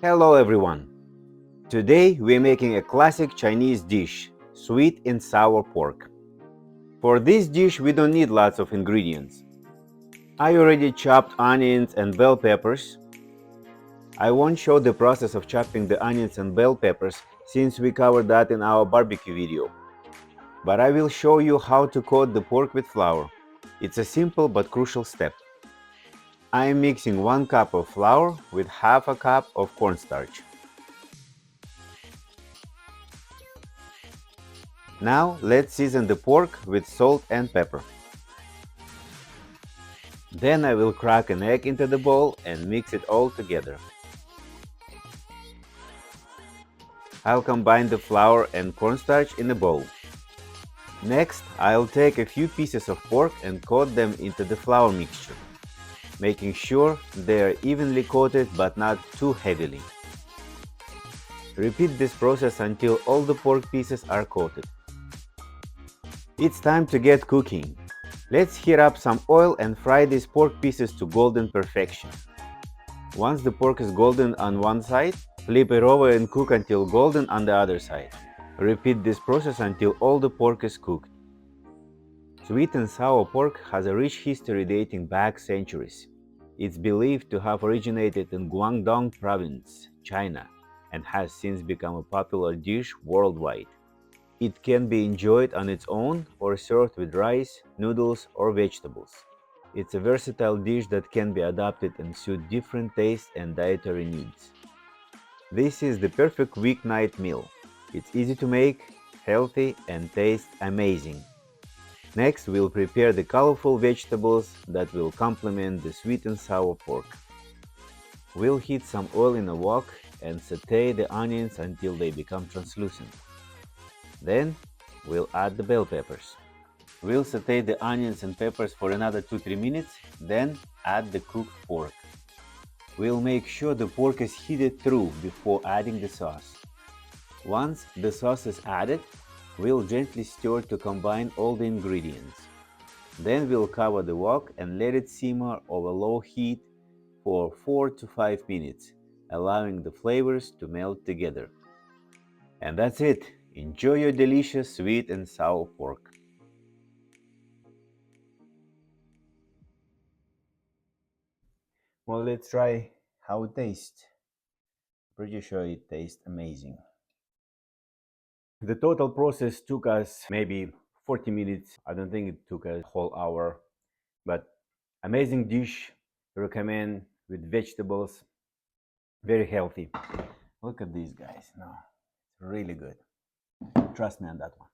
Hello everyone! Today we're making a classic Chinese dish, sweet and sour pork. For this dish we don't need lots of ingredients. I already chopped onions and bell peppers. I won't show the process of chopping the onions and bell peppers since we covered that in our barbecue video. But I will show you how to coat the pork with flour. It's a simple but crucial step. I am mixing 1 cup of flour with half a cup of cornstarch. Now let's season the pork with salt and pepper. Then I will crack an egg into the bowl and mix it all together. I'll combine the flour and cornstarch in a bowl. Next, I'll take a few pieces of pork and coat them into the flour mixture, making sure they are evenly coated but not too heavily. Repeat this process until all the pork pieces are coated. It's time to get cooking. Let's heat up some oil and fry these pork pieces to golden perfection. Once the pork is golden on one side, flip it over and cook until golden on the other side. Repeat this process until all the pork is cooked. Sweet and sour pork has a rich history dating back centuries. It's believed to have originated in Guangdong province, China, and has since become a popular dish worldwide. It can be enjoyed on its own or served with rice, noodles, or vegetables. It's a versatile dish that can be adapted and suit different tastes and dietary needs. This is the perfect weeknight meal. It's easy to make, healthy, and tastes amazing. Next, we'll prepare the colorful vegetables that will complement the sweet and sour pork. We'll heat some oil in a wok and saute the onions until they become translucent. Then, we'll add the bell peppers. We'll saute the onions and peppers for another 2-3 minutes, then add the cooked pork. We'll make sure the pork is heated through before adding the sauce. Once the sauce is added, we'll gently stir to combine all the ingredients. Then we'll cover the wok and let it simmer over low heat for 4 to 5 minutes, allowing the flavors to melt together. And that's it! Enjoy your delicious sweet and sour pork. Well, let's try how it tastes. Pretty sure it tastes amazing. The total process took us maybe 40 minutes. I don't think it took a whole hour, but amazing dish. Recommend with vegetables. Very healthy. Look at these guys. No, it's really good. Trust me on that one.